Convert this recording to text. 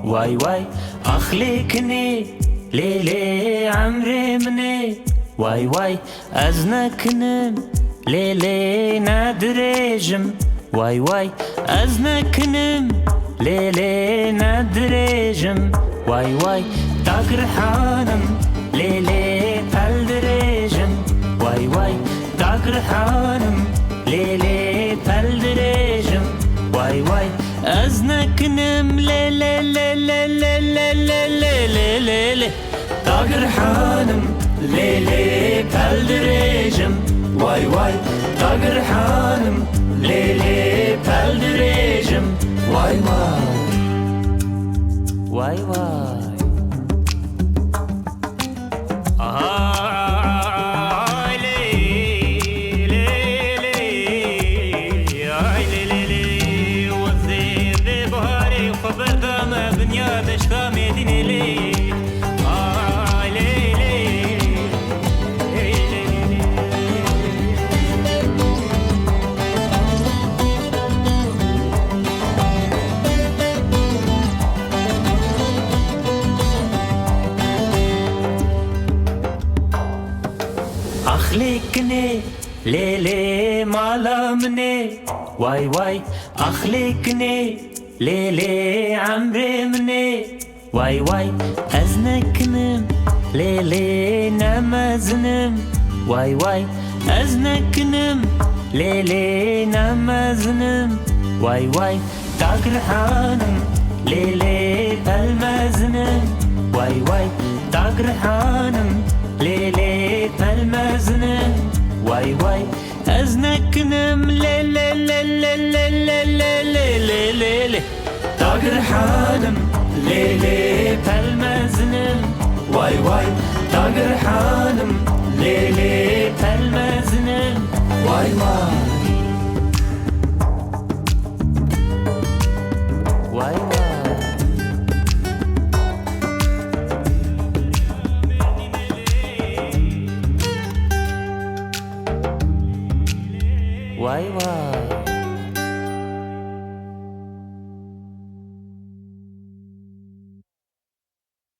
Vay vay ah Lê Kinê Lê Lê emrê min ê Vay vay ez nekinim Lê Lê ne dirêjim Vay vay ez nekinim Lê Lê ne dirêjim Vay vay dagirhanım Lê Lê pel dirêjim Vay vay dagirhanım Lê Lê pel dirêjim Vay vay ez nekinim Lê Lê Lê Lê Lê Lê Lê Lê Lê Lê Lê dagirhanım Lê Lê pel dirêjim Vay vay dagirhanım Lê Lê pel dirêjim Vay vay Vay vay Lê Kinê Lê Lê mala min ê Vay vay ah Lê Kinê Lê Lê emrê min ê Vay vay ez nekinim Lê Lê ne mezinim Vay vay ez nekinim Lê Lê ne mezinim Vay vay dagirhanım Lê Lê pel mezinim Vay vay dagirhanım Lê Lê pel mezinim Vay vay ez nekinim Lê Lê Lê Lê Lê Lê Lê Lê Lê Lê Lê dagirhanım Lê Lê pel mezinim Vay vay dagirhanım Lê Lê pel mezinim Vay vay Vay vay Vay vay